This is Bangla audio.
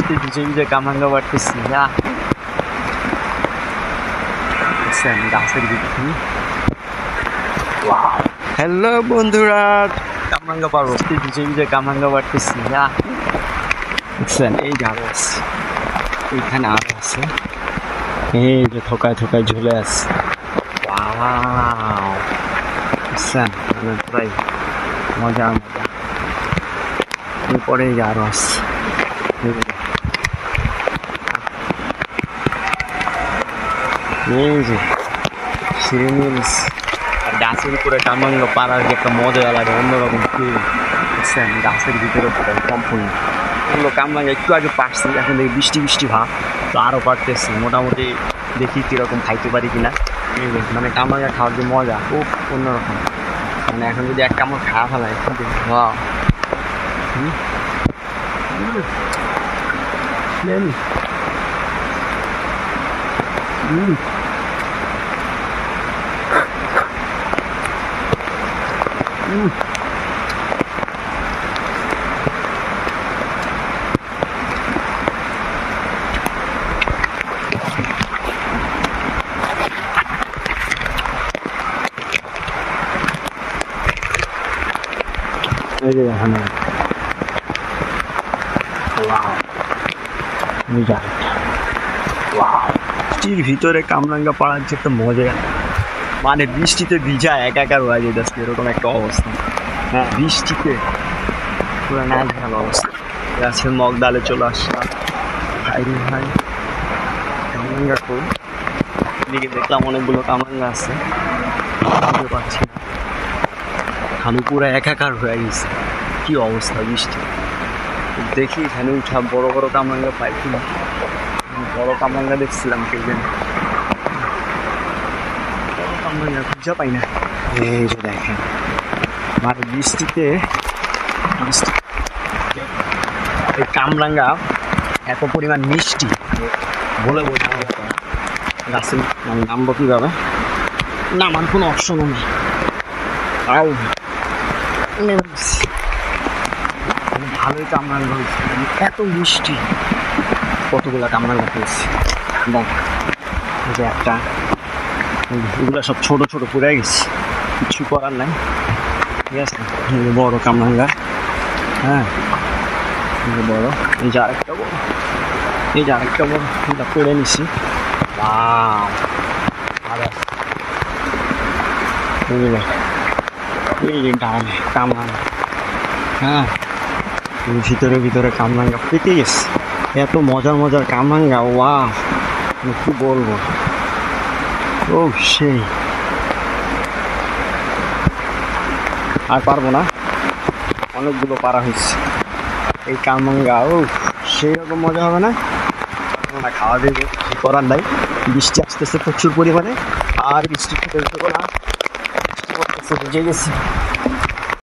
বৃষ্টিতে ভিজে ভিজে কামরাঙ্গা বাড়তেছি গাছের ভিতরে। হ্যালো বন্ধুরা, কামরাঙ্গা পারবো ভিজে ভিজে কামরাঙ্গা বাড়তেছি দেখছেন। এই যে আরো আছে, এইখানে আরো আছে, এই যে থোকায় থোকায় ঝুলে আছে। বুঝছেন, প্রায় মজা মজা। এরপরে এই যে আরো আছে, এই যে সিঁড়ি নিয়ে নিচ্ছি। আর গাছের উপরে কামরাঙ্গা পাড়ার যে একটা মজা লাগে, অন্যরকম ফিল। বুঝছেন, গাছের ভিতরে সম্পূর্ণ এগুলো কামরাঙ্গা একটু আগে পারছি, এখন দেখি বৃষ্টি বৃষ্টি ভাব, তো আরও পারতেছি। মোটামুটি দেখি কীরকম খাইতে পারি কিনা। মানে কামরাঙ্গা খাওয়ার যে মজা খুব অন্যরকম। মানে এখন যদি এক কামড় খাওয়া ফেলায় বৃষ্টির ভিতরে কামরাঙ্গা পাড়ার যে একটা মজা, মানে বৃষ্টিতে ভিজা একাকার হয়ে যায় যাচ্ছে, এরকম একটা অবস্থা। হ্যাঁ, বৃষ্টিতে পুরো না ভালো অবস্থা। গাছের মগ ডালে চলে আসলাম, ভাই ভাই কামরাঙ্গা কই এদিকে দেখলাম অনেকগুলো কামরাঙ্গা আছে, বুঝতে পারছি না। আমি পুরো একাকার হয়ে গেছি, কি অবস্থা বৃষ্টি। দেখি এখানে উঠা বড় বড় কামরাঙ্গা পাই কিনা। বড় কামরাঙ্গা দেখছিলাম সেদিন, কামরাঙ্গা খুঁজে পাই না। এই যে দেখেন, মানে বৃষ্টিতে এই কামরাঙ্গা এত পরিমাণ মিষ্টি বলে বোঝা যাবে না। গাছে নামবো কীভাবে, নামার কোনো অপশনও নেই। তাও ভালোই কামরাঙ্গা হয়েছে, এত মিষ্টি। কতগুলো কামরাঙ্গা পেয়েছি দেখ, এই যে একটা, এগুলো সব ছোট ছোট পড়ে গেছে, কিছু করার নাই। ঠিক আছে, বড় কামরাঙ্গা, হ্যাঁ বড়। এই যে আরেকটা বড়, এই যে আরেকটা বড়, এটা পড়ে নিছি। এই যে ডালে কামরাঙ্গা, হ্যাঁ ভিতরে ভিতরে কামরাঙ্গা পেকে গেছে। এত মজার মজার কামরাঙ্গা, ওয়াও কি বলবো। ও সেই, আর পারবো না, অনেকগুলো পারা হয়েছে এই কামরাঙ্গা। ও সেই রকম মজা হবে না, খাওয়া দেবে, কি করার নাই। বৃষ্টি আসতেছে প্রচুর পরিমাণে, আর বৃষ্টি না, বৃষ্টি পড়তেছে, ভিজে গেছি।